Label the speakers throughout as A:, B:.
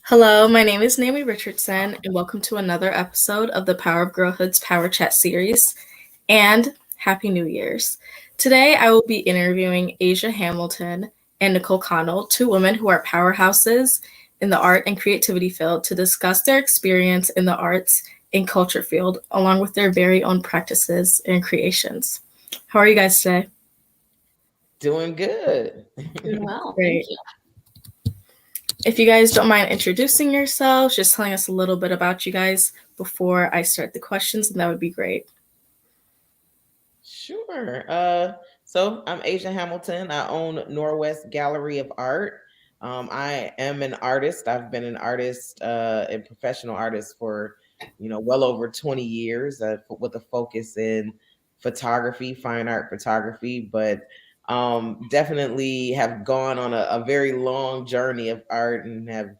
A: Hello, my name is Naomi Richardson, and welcome to another episode of the Power of Girlhood's Power Chat series. And Happy New Year's. Today, I will be interviewing Asia Hamilton and Nicole Connell, two women who are powerhouses in the art and creativity field, to discuss their experience in the arts and culture field, along with their very own practices and creations. How are you guys today?
B: Doing good.
C: Doing well,
A: Great.
C: thank you.
A: If you guys don't mind introducing yourselves, just telling us a little bit about you guys before I start the questions, and that would be great.
B: Sure. So I'm Asia Hamilton. I own Norwest Gallery of Art. I am an artist. I've been an artist and professional artist for, well over 20 years with a focus in photography, fine art photography, but definitely have gone on a very long journey of art and have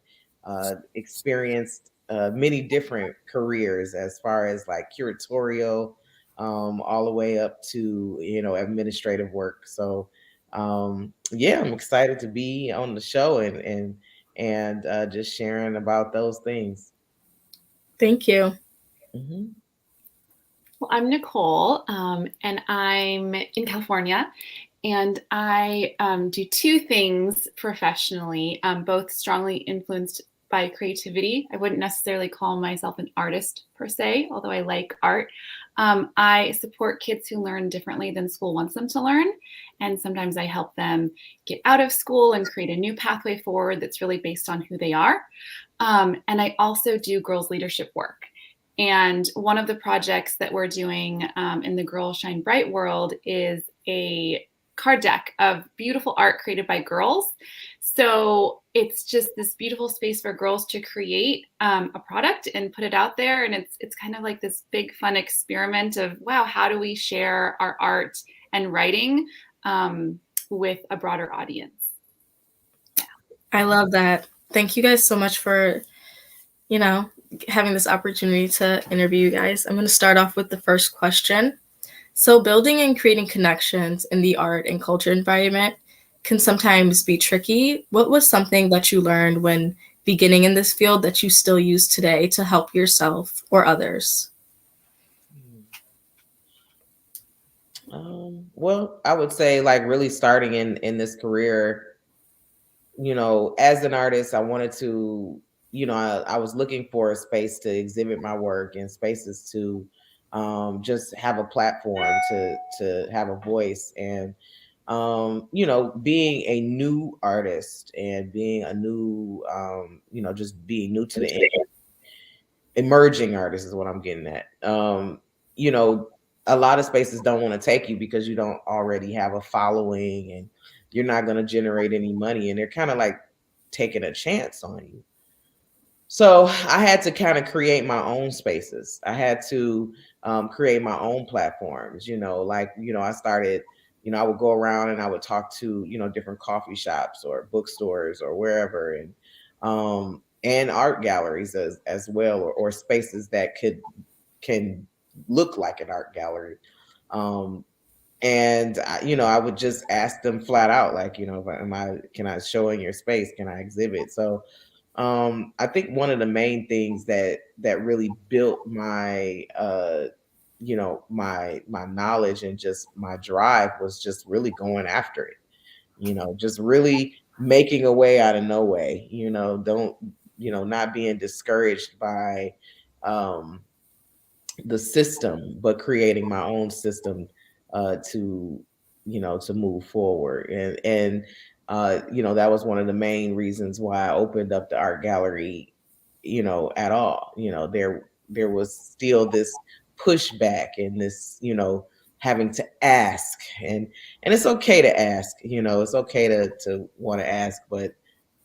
B: experienced many different careers as far as like curatorial, all the way up to administrative work. So yeah, I'm excited to be on the show and just sharing about those things.
A: Thank you.
B: Hmm.
C: Well, I'm Nicole, and I'm in California, and I do two things professionally, both strongly influenced by creativity. I wouldn't necessarily call myself an artist per se, although I like art. I support kids who learn differently than school wants them to learn, and sometimes I help them get out of school and create a new pathway forward that's really based on who they are. And I also do girls' leadership work. And one of the projects that we're doing in the Girl Shine Bright world is a card deck of beautiful art created by girls. So it's just this beautiful space for girls to create a product and put it out there. And it's kind of like this big fun experiment of, wow, how do we share our art and writing with a broader audience?
A: I love that. Thank you guys so much for, having this opportunity to interview you guys. I'm going to start off with the first question. So, building and creating connections in the art and culture environment can sometimes be tricky. What was something that you learned when beginning in this field that you still use today to help yourself or others?
B: Well, I would say like really starting in this career, as an artist, I wanted to, I was looking for a space to exhibit my work and spaces to just have a platform to have a voice. And being a new artist and being a new, just being new to the emerging artist is what I'm getting at. You know, a lot of spaces don't want to take you because you don't already have a following and you're not going to generate any money, and they're kind of like taking a chance on you. So I had to kind of create my own spaces. I had to create my own platforms. I started. I would go around and I would talk to different coffee shops or bookstores or wherever, and art galleries as well, or spaces that can look like an art gallery. Um, and I would just ask them flat out, like, can I show in your space? Can I exhibit? So I think one of the main things that really built my my knowledge and just my drive was just really going after it. Just really making a way out of no way. Don't not being discouraged by um the system, but creating my own system to to move forward. And that was one of the main reasons why I opened up the art gallery, at all. There was still this pushback and this, having to ask, and it's okay to ask, it's okay to want to ask, but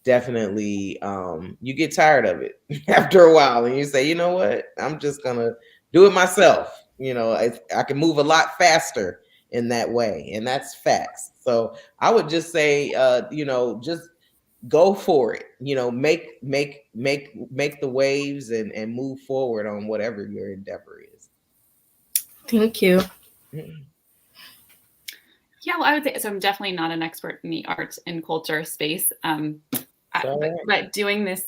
B: definitely you get tired of it after a while and you say, you know what, I'm just gonna do it myself. I can move a lot faster in that way, and that's facts. So I would just say just go for it. Make the waves and move forward on whatever your endeavor is.
A: Thank you.
B: Mhm.
C: Yeah, well, I would say so. I'm definitely not an expert in the arts and culture space. but doing this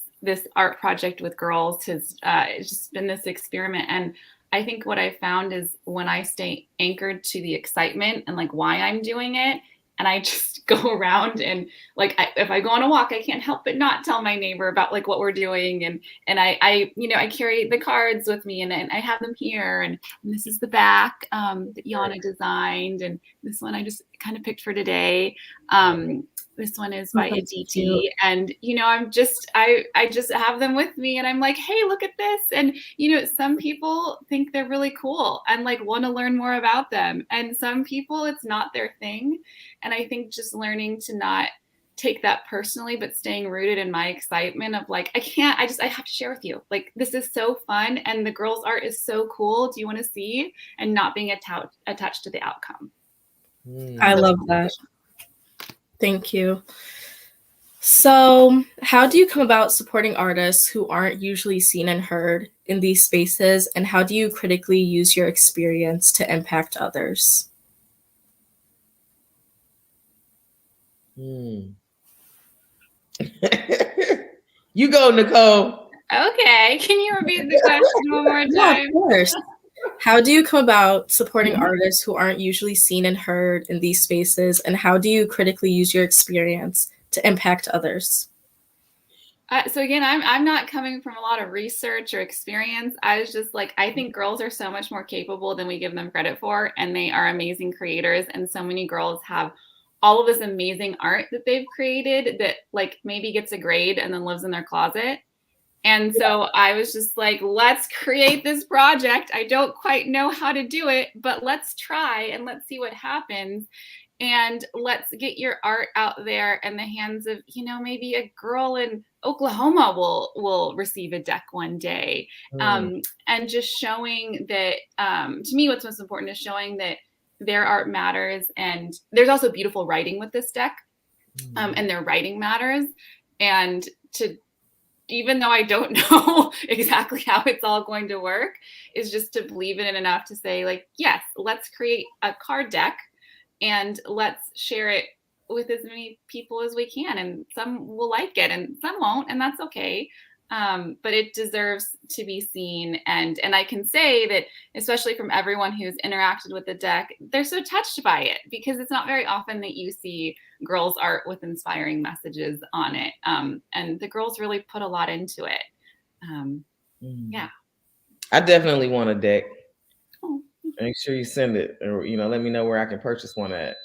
C: art project with girls has just been this experiment. And I think what I found is when I stay anchored to the excitement and like why I'm doing it, and I just go around and like if I go on a walk, I can't help but not tell my neighbor about like what we're doing, and I carry the cards with me, and I have them here, and this is the back that Yana designed, and this one I just kind of picked for today. This one is by Aditi. And, I just have them with me, and I'm like, hey, look at this. And, some people think they're really cool and like want to learn more about them. And some people, it's not their thing. And I think just learning to not take that personally, but staying rooted in my excitement of like, I have to share with you. Like, this is so fun. And the girls' art is so cool. Do you want to see? And not being attached to the outcome.
A: I love that. Thank you. So, how do you come about supporting artists who aren't usually seen and heard in these spaces, and how do you critically use your experience to impact others?
B: You go, Nicole.
C: Okay. Can you repeat the question one more time?
A: Yeah, of course. How do you come about supporting artists who aren't usually seen and heard in these spaces, and how do you critically use your experience to impact others?
C: So again, I'm not coming from a lot of research or experience. I was just like, I think girls are so much more capable than we give them credit for, and they are amazing creators. And so many girls have all of this amazing art that they've created that like maybe gets a grade and then lives in their closet. And so I was just like, let's create this project. I don't quite know how to do it, but let's try and let's see what happens. And let's get your art out there in the hands of, maybe a girl in Oklahoma will receive a deck one day. And just showing that, to me, what's most important is showing that their art matters. And there's also beautiful writing with this deck, and their writing matters. And even though I don't know exactly how it's all going to work, is just to believe in it enough to say like, yes, let's create a card deck and let's share it with as many people as we can. And some will like it and some won't, and that's okay. But it deserves to be seen. And I can say that, especially from everyone who's interacted with the deck, they're so touched by it, because it's not very often that you see girls' art with inspiring messages on it. And the girls really put a lot into it. Yeah.
B: I definitely want a deck. Oh. Make sure you send it, or, let me know where I can purchase one at.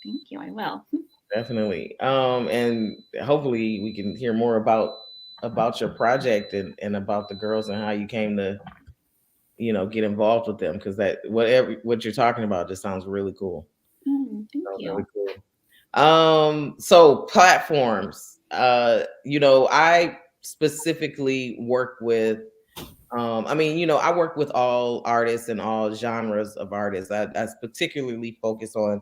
C: Thank you. I will.
B: Definitely. And hopefully we can hear more about your project and about the girls and how you came to, get involved with them, because what you're talking about just sounds really cool.
C: Thank you.
B: Really cool. So platforms, I specifically work with, I work with all artists and all genres of artists. I particularly focus on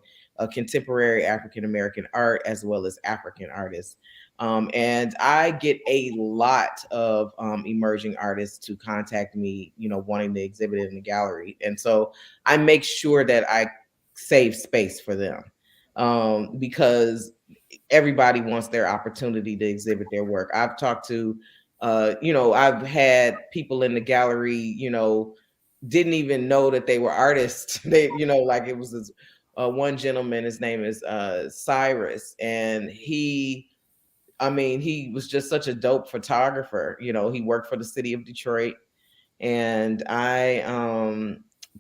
B: contemporary African-American art as well as African artists. And I get a lot of emerging artists to contact me, wanting to exhibit in the gallery. And so I make sure that I save space for them, because everybody wants their opportunity to exhibit their work. I've talked to, I've had people in the gallery, didn't even know that they were artists. They, like it was this one gentleman, his name is Cyrus, and he was just such a dope photographer. He worked for the city of Detroit, and I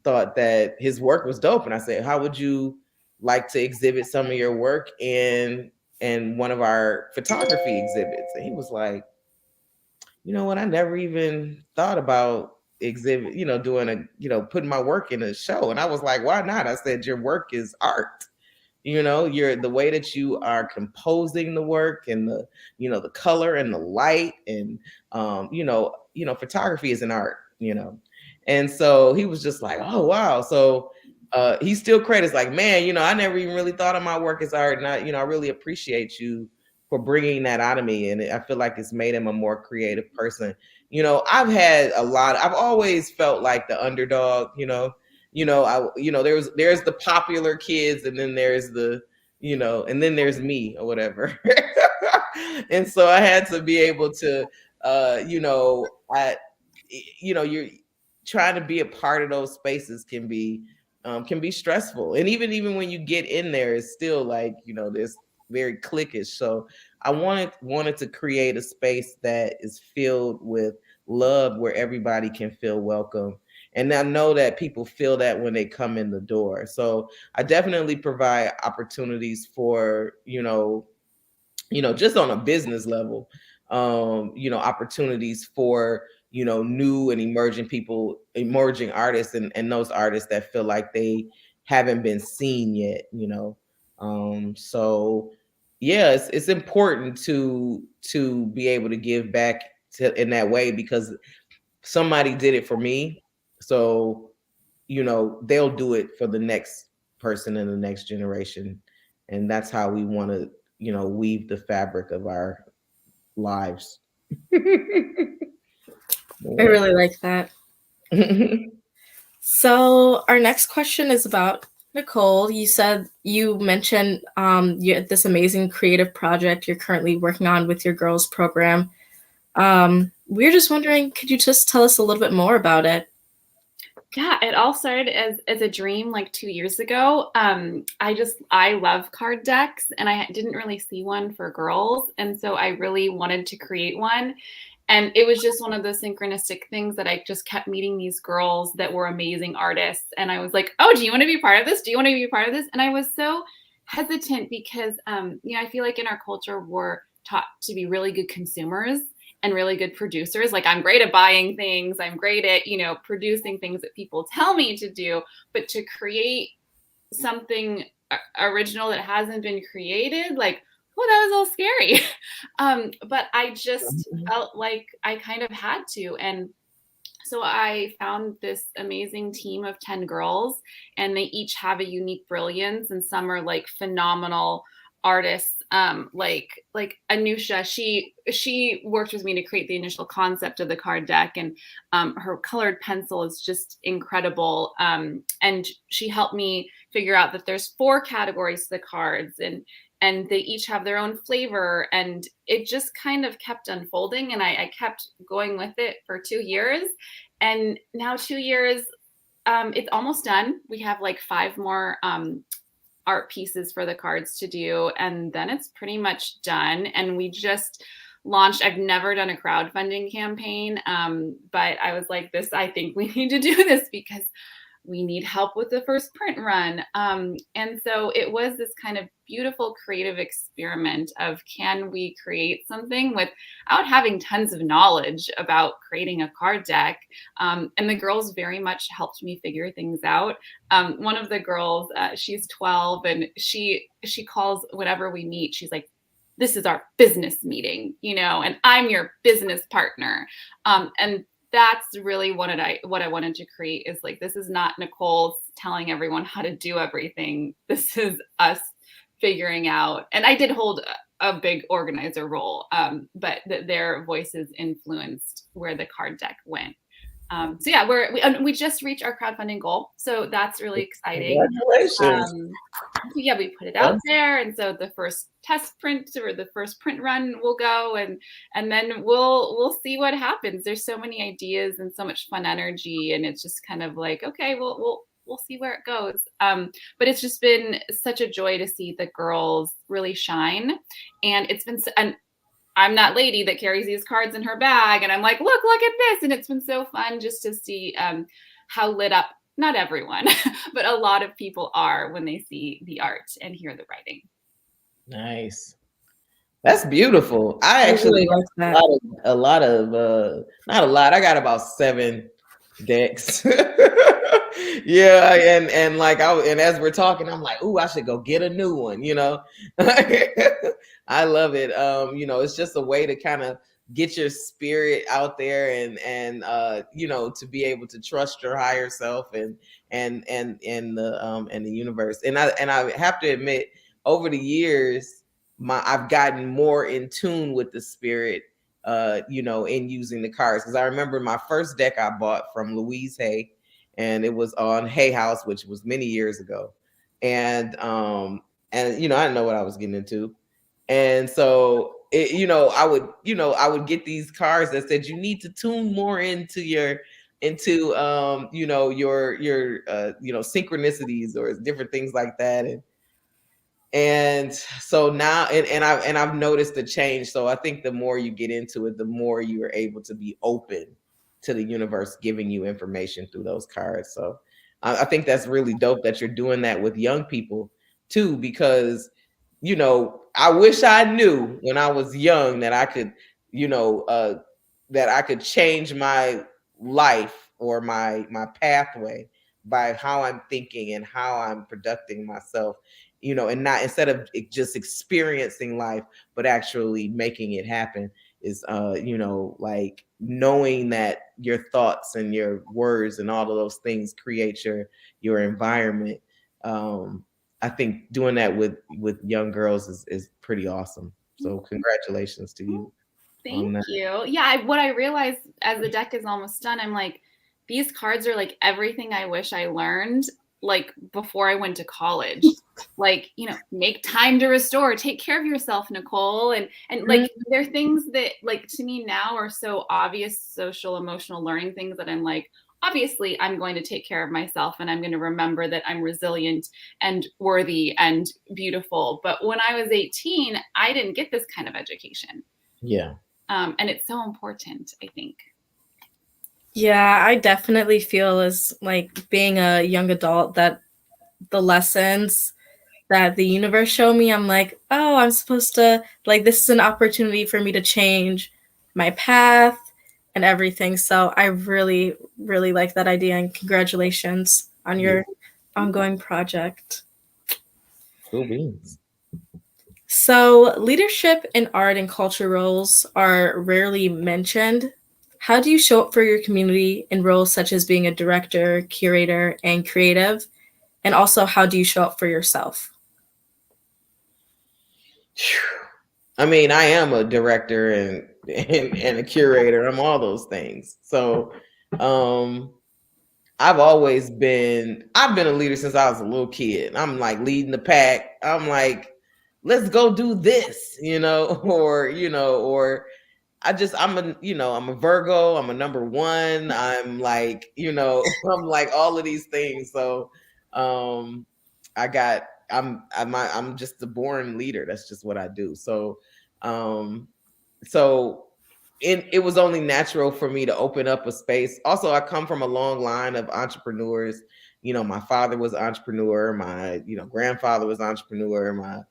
B: thought that his work was dope. And I said, how would you like to exhibit some of your work in one of our photography exhibits? And he was like, you know what? I never even thought about exhibit, doing putting my work in a show. And I was like, why not? I said, your work is art. You're the way that you are composing the work, and the, the color and the light, and photography is an art, And so he was just like, oh, wow. So he still credits like, man, I never even really thought of my work as art. And I really appreciate you for bringing that out of me. And I feel like it's made him a more creative person. I've always felt like the underdog, there's the popular kids, and then there's the, and then there's me or whatever. And so I had to be able to, you're trying to be a part of those spaces can be stressful. And even when you get in there, it's still like, there's very cliquish. So I wanted to create a space that is filled with love, where everybody can feel welcome. And I know that people feel that when they come in the door. So I definitely provide opportunities for, just on a business level, opportunities for, new and emerging artists, and those artists that feel like they haven't been seen yet, so yeah, it's important to be able to give back in that way, because somebody did it for me. So, they'll do it for the next person in the next generation. And that's how we want to, weave the fabric of our lives.
A: I really like that. So our next question is about Nicole. You mentioned you had this amazing creative project you're currently working on with your girls program. We're just wondering, could you just tell us a little bit more about it?
C: Yeah, it all started as a dream like 2 years ago. I love card decks, and I didn't really see one for girls, and so I really wanted to create one. And it was just one of those synchronistic things that I just kept meeting these girls that were amazing artists, and I was like, "Oh, do you want to be part of this? Do you want to be part of this?" And I was so hesitant because, I feel like in our culture we're taught to be really good consumers and really good producers. Like, I'm great at buying things. I'm great at, producing things that people tell me to do. But to create something original that hasn't been created, like, oh, that was all scary. But I just felt like I kind of had to. And so I found this amazing team of 10 girls, and they each have a unique brilliance, and some are like phenomenal artists. Like Anusha, she worked with me to create the initial concept of the card deck, and her colored pencil is just incredible. And she helped me figure out that there's 4 categories to the cards, and they each have their own flavor, and it just kind of kept unfolding, and I kept going with it for 2 years. And now 2 years, it's almost done. We have like 5 more art pieces for the cards to do, and then it's pretty much done. And we just launched. I've never done a crowdfunding campaign, but I was like, I think we need to do this because we need help with the first print run. And so it was this kind of beautiful creative experiment of, can we create something without having tons of knowledge about creating a card deck? And the girls very much helped me figure things out. One of the girls, she's 12, and she calls whenever we meet, she's like, "This is our business meeting, and I'm your business partner." And that's really what I wanted to create, is like, this is not Nicole telling everyone how to do everything. This is us figuring out. And I did hold a big organizer role, but their voices influenced where the card deck went. So yeah, we just reached our crowdfunding goal, so that's really exciting.
B: Congratulations.
C: Yeah, we put it out there, and so the first test print or the first print run will go, and then we'll see what happens. There's so many ideas and so much fun energy, and it's just kind of like, okay, we'll see where it goes. But it's just been such a joy to see the girls really shine, and it's been. And I'm that lady that carries these cards in her bag, and I'm like, look at this, and it's been so fun just to see how lit up. Not everyone, but a lot of people are when they see the art and hear the writing.
B: Nice. That's beautiful. I actually
A: like that.
B: a lot of not a lot. I got about 7 decks. Yeah, and like and as we're talking, I'm like, ooh, I should go get a new one, I love it. It's just a way to kind of get your spirit out there, and to be able to trust your higher self, and the universe. And I have to admit, over the years, I've gotten more in tune with the spirit, in using the cards. Because I remember my first deck I bought from Louise Hay, and it was on Hay House, which was many years ago. And I didn't know what I was getting into. And so I would get these cards that said you need to tune more into your synchronicities or different things like that. And so now I've noticed the change. So I think the more you get into it, the more you are able to be open to the universe giving you information through those cards. So I think that's really dope that you're doing that with young people too, because I wish I knew when I was young that I could, that I could change my life or my pathway by how I'm thinking and how I'm conducting myself, and not, instead of just experiencing life, but actually making it happen, is like knowing that your thoughts and your words and all of those things create your environment. I think doing that with young girls is pretty awesome. So congratulations to you on
C: Thank
B: that.
C: you. Yeah, what I realized as the deck is almost done, I'm like, these cards are like everything I wish I learned like before I went to college. Like, make time to restore, take care of yourself, Nicole. And like they're things that like to me now are so obvious social emotional learning things that I'm like, obviously I'm going to take care of myself and I'm going to remember that I'm resilient and worthy and beautiful. But when I was 18, I didn't get this kind of education.
B: Yeah.
C: And it's so important, I think.
A: Yeah, I definitely feel as like being a young adult that the lessons that the universe showed me, I'm like, oh, I'm supposed to, like, this is an opportunity for me to change my path and everything. So I really, really like that idea, and congratulations on your ongoing project.
B: Cool beans.
A: So leadership in art and culture roles are rarely mentioned. How do you show up for your community in roles such as being a director, curator, and creative? And also, how do you show up for yourself?
B: I mean, I am a director and a curator. I'm all those things. So I've been a leader since I was a little kid. I'm like leading the pack. I'm like, let's go do this, or I'm a Virgo, I'm a number one. I'm like, I'm like all of these things. So um I'm just a born leader. That's just what I do. Um so it was only natural for me to open up a space. Also, I come from a long line of entrepreneurs. My father was an entrepreneur, my grandfather was an entrepreneur, my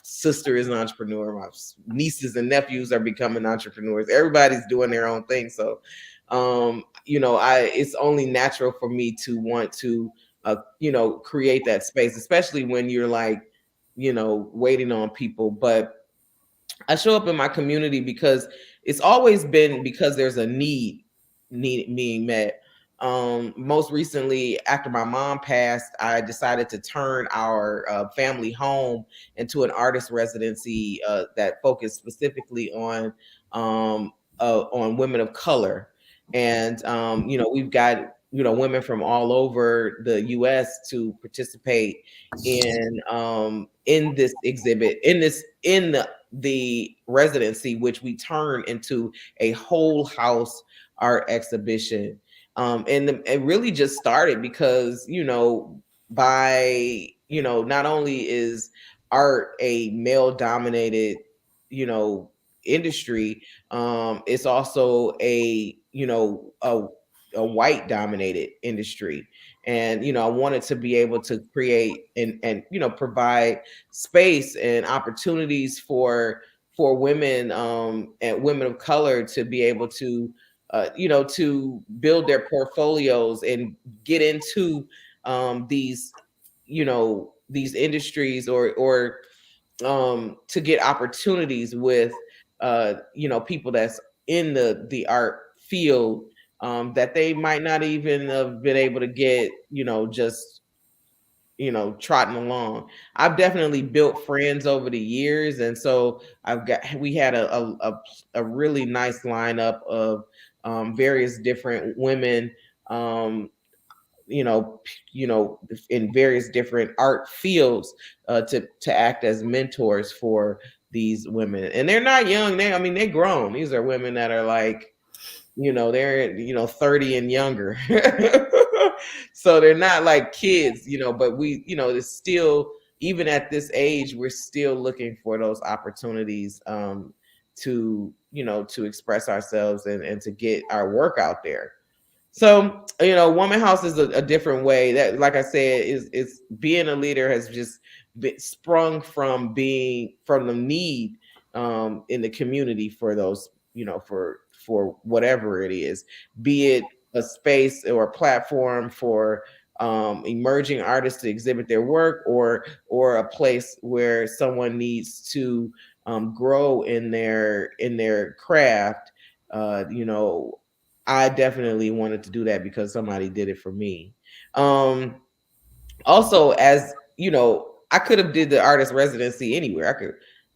B: sister is an entrepreneur, my nieces and nephews are becoming entrepreneurs. Everybody's doing their own thing. So it's only natural for me to want to create that space, especially when you're like waiting on people. But I show up in my community because it's always been because there's a need being met. Most recently, after my mom passed, I decided to turn our family home into an artist residency that focused specifically on women of color. And we've got women from all over the U.S. to participate in this exhibit, in the residency, which we turn into a whole house art exhibition. And it really just started because not only is art a male dominated industry, it's also a white dominated industry. And I wanted to be able to create and provide space and opportunities for women and women of color to be able to to build their portfolios and get into these industries, or to get opportunities with people that's in the art field, that they might not even have been able to get just trotting along. I've definitely built friends over the years, and so we had a really nice lineup of various different women, um, you know, in various different art fields, to act as mentors for these women, and they're not young. They're grown. These are women that are like, they're 30 and younger. So they're not like kids, but we, it's still, even at this age, we're still looking for those opportunities to express ourselves and to get our work out there. So, Woman House is a different way that, like I said, is being a leader has just sprung from the need in the community for those, for whatever it is, be it a space or a platform for emerging artists to exhibit their work, or a place where someone needs to grow in their craft. I definitely wanted to do that because somebody did it for me. Also, as I could have did the artist residency anywhere.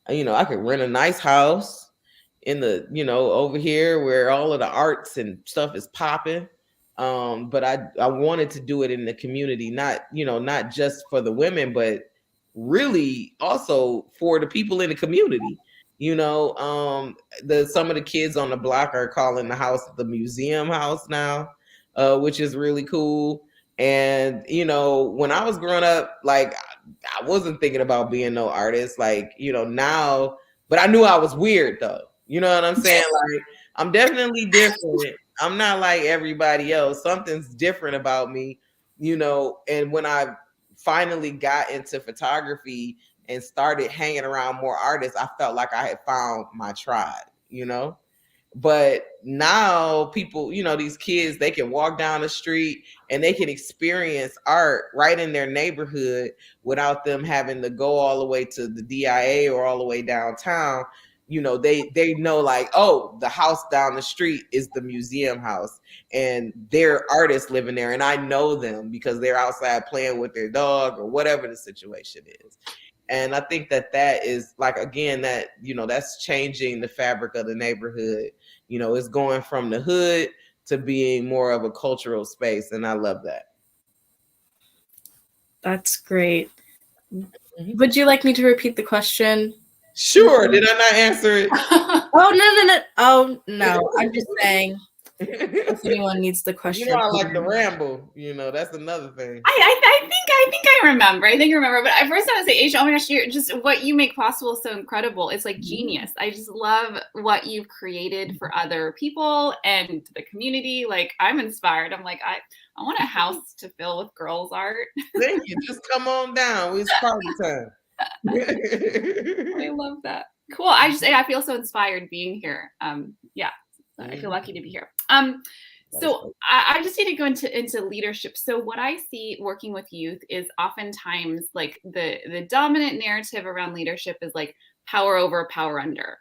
B: I could rent a nice house in the, over here where all of the arts and stuff is popping. But I wanted to do it in the community, not just for the women, but really also for the people in the community. Some of the kids on the block are calling the house the museum house now, which is really cool. And when I was growing up, like, I wasn't thinking about being no artist, like, now, but I knew I was weird though. You know what I'm saying? Like, I'm definitely different. I'm not like everybody else. Something's different about me, and when I finally got into photography and started hanging around more artists, I felt like I had found my tribe. But now people, these kids, they can walk down the street and they can experience art right in their neighborhood without them having to go all the way to the DIA or all the way downtown. They know, like, oh, the house down the street is the museum house and there are artists living there, and I know them because they're outside playing with their dog or whatever the situation is. And I think that is, like, again, that, that's changing the fabric of the neighborhood. It's going from the hood to being more of a cultural space. And I love that.
A: That's great. Mm-hmm. Would you like me to repeat the question?
B: Sure. Did I not answer it?
A: No. Oh, no. I'm just saying, if anyone needs the question.
B: I like the ramble. That's another thing.
C: I think I remember. But at first I would say, Asia, oh my gosh, just what you make possible is so incredible. It's like genius. I just love what you've created for other people and the community. Like, I'm inspired. I'm like, I want a house to fill with girls' art.
B: Thank you. Just come on down. It's party time.
C: I love that. Cool. I feel so inspired being here. I feel lucky to be here. So I just need to go into leadership. So what I see working with youth is oftentimes, like, the dominant narrative around leadership is like power over, power under.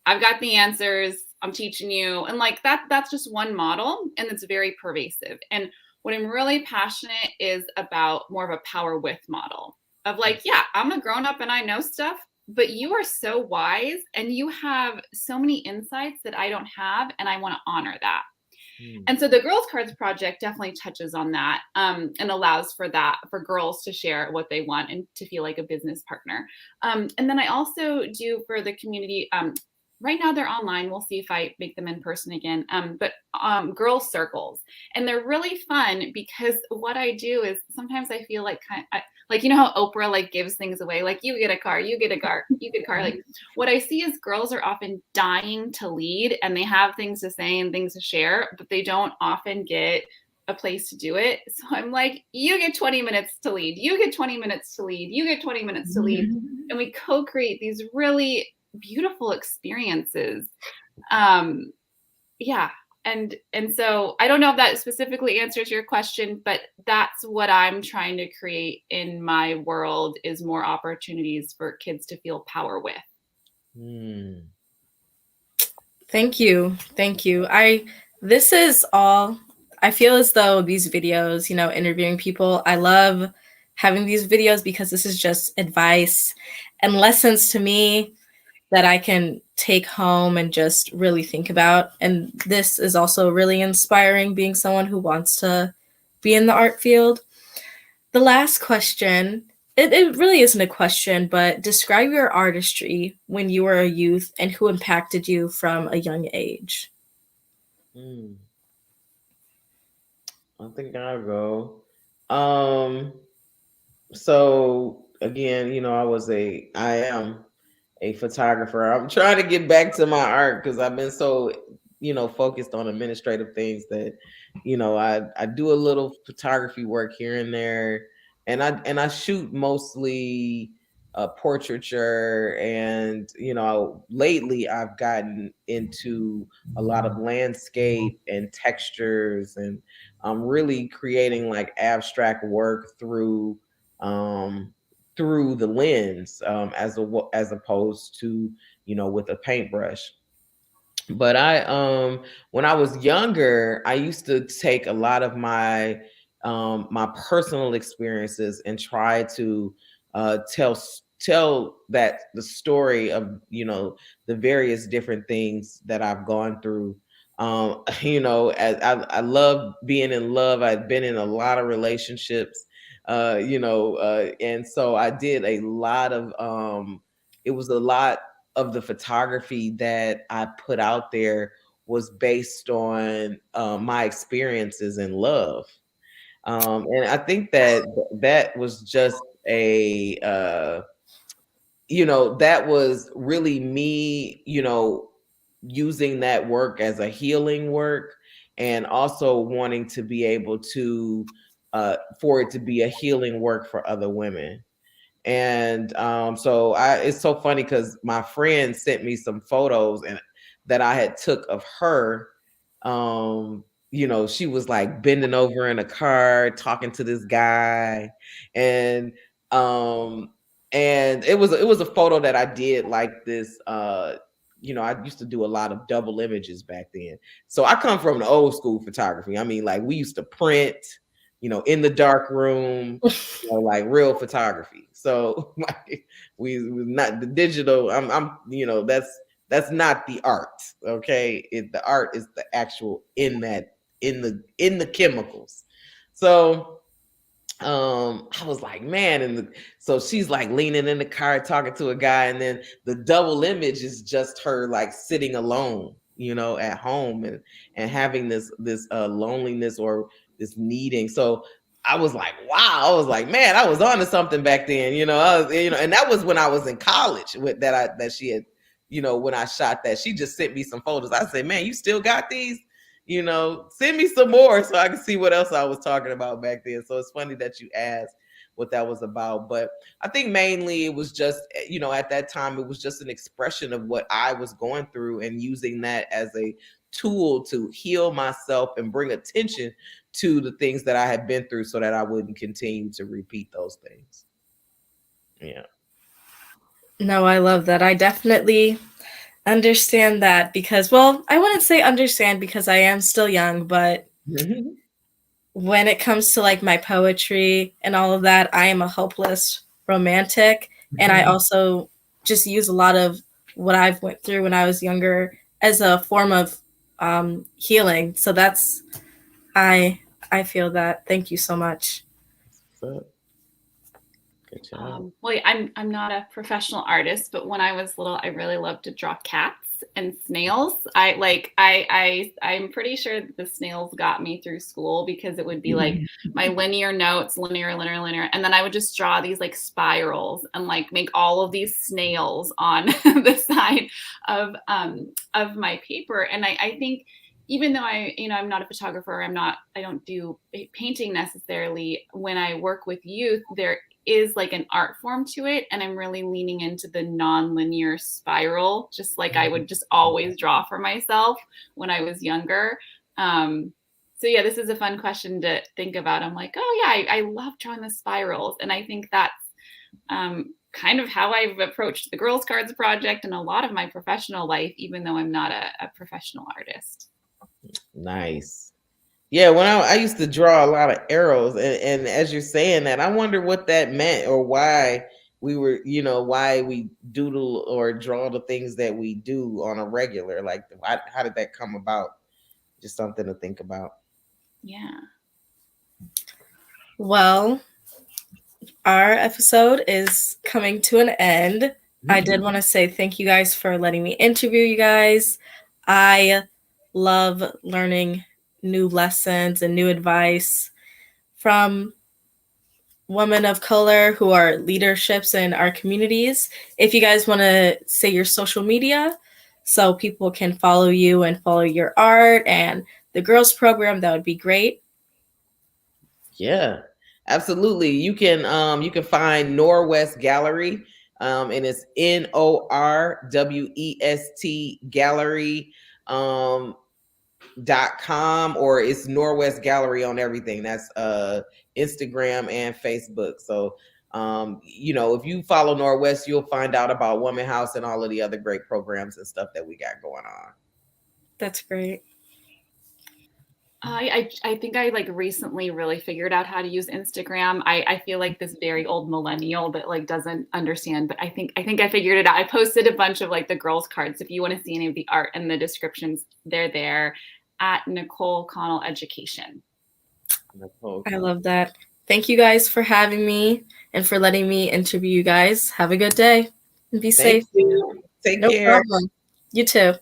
C: I've got the answers. I'm teaching you. And like that's just one model, and it's very pervasive. And what I'm really passionate is about more of a power with model of, like, yeah, I'm a grown up and I know stuff, but you are so wise and you have so many insights that I don't have, and I want to honor that. And so the Girls Cards Project definitely touches on that, and allows for girls to share what they want and to feel like a business partner. And then I also do for the community. Right now they're online. We'll see if I make them in person again. But girls circles, and they're really fun because what I do is sometimes I feel like like, how Oprah, like, gives things away, like, you get a car, you get a car. Like, what I see is girls are often dying to lead, and they have things to say and things to share, but they don't often get a place to do it. So I'm like, you get 20 minutes to lead, you get 20 minutes to lead, you get 20 minutes to lead. And we co-create these really beautiful experiences. And so I don't know if that specifically answers your question, but that's what I'm trying to create in my world, is more opportunities for kids to feel power with.
A: Thank you. This is all, I feel as though these videos, interviewing people, I love having these videos because this is just advice and lessons to me that I can take home and just really think about. And this is also really inspiring, being someone who wants to be in the art field. The last question It really isn't a question, but describe your artistry when you were a youth and who impacted you from a young age.
B: Mm, I think I'll go. Um, so again, I am a photographer. I'm trying to get back to my art because I've been so, focused on administrative things that, I do a little photography work here and there, and I shoot mostly portraiture, and lately I've gotten into a lot of landscape and textures, and I'm really creating like abstract work um through the lens, as opposed to with a paintbrush. But when I was younger, I used to take a lot of my personal experiences and try to tell that the story of the various different things that I've gone through. As I love being in love. I've been in a lot of relationships, and so I did a lot of it was a lot of the photography that I put out there was based on my experiences in love. And I think that that was just that was really me, using that work as a healing work, and also wanting to be able to, for it to be a healing work for other women. And so it's so funny because my friend sent me some photos and that I had took of her. She was like bending over in a car talking to this guy, and um it was a photo that I did like this. I used to do a lot of double images back then. So I come from the old school photography. I mean, like we used to print, in the dark room, like real photography. So like we not the digital. That's not the art. Okay, the art is the actual in the chemicals. So I was like, man, so she's like leaning in the car talking to a guy, and then the double image is just her like sitting alone, at home, and having this loneliness or this needing. So I was like, wow. I was like, man, I was onto something back then, and that was when I was in college with that she had, when I shot that. She just sent me some photos. I said, man, you still got these? Send me some more so I can see what else I was talking about back then. So it's funny that you asked what that was about. But I think mainly it was just, at that time, it was just an expression of what I was going through, and using that as a tool to heal myself and bring attention to the things that I had been through so that I wouldn't continue to repeat those things. Yeah.
A: No, I love that. I definitely understand that because, well, I wouldn't say understand because I am still young, but when it comes to like my poetry and all of that, I am a hopeless romantic, and I also just use a lot of what I've went through when I was younger as a form of healing. So that's I feel that. Thank you so much.
B: So, good job.
C: Well, I'm not a professional artist, but when I was little, I really loved to draw cats and snails. I'm pretty sure that the snails got me through school because it would be like my linear notes, linear, and then I would just draw these like spirals and like make all of these snails on the side of my paper. And I think even though I'm not a photographer, I don't do painting necessarily. When I work with youth, there is like an art form to it, and I'm really leaning into the non-linear spiral, just like I would just always draw for myself when I was younger. So yeah, this is a fun question to think about. I'm like, oh yeah, I love drawing the spirals, and I think that's kind of how I've approached the Girls Cards project and a lot of my professional life, even though I'm not a professional artist.
B: Nice. Yeah, when I used to draw a lot of arrows, and as you're saying that, I wonder what that meant, or why why we doodle or draw the things that we do on a regular. Like, how did that come about? Just something to think about.
C: Yeah.
A: Well, our episode is coming to an end. I did want to say thank you guys for letting me interview you guys. I love learning new lessons and new advice from women of color who are leaderships in our communities. If you guys want to say your social media so people can follow you and follow your art and the girls program, that would be great.
B: Yeah, absolutely. You can find Norwest Gallery, and it's Norwest Gallery .com, or it's Norwest Gallery on everything. That's Instagram and Facebook. So if you follow Norwest, you'll find out about Woman House and all of the other great programs and stuff that we got going on.
A: That's great.
C: I think I recently really figured out how to use Instagram. I feel like this very old millennial that doesn't understand, but I think I figured it out. I posted a bunch of the girls cards. If you want to see any of the art and the descriptions, they're there at Nicole Connell Education.
A: I love that. Thank you guys for having me and for letting me interview you guys. Have a good day and be safe.
B: You. Take care.
A: Problem. You too.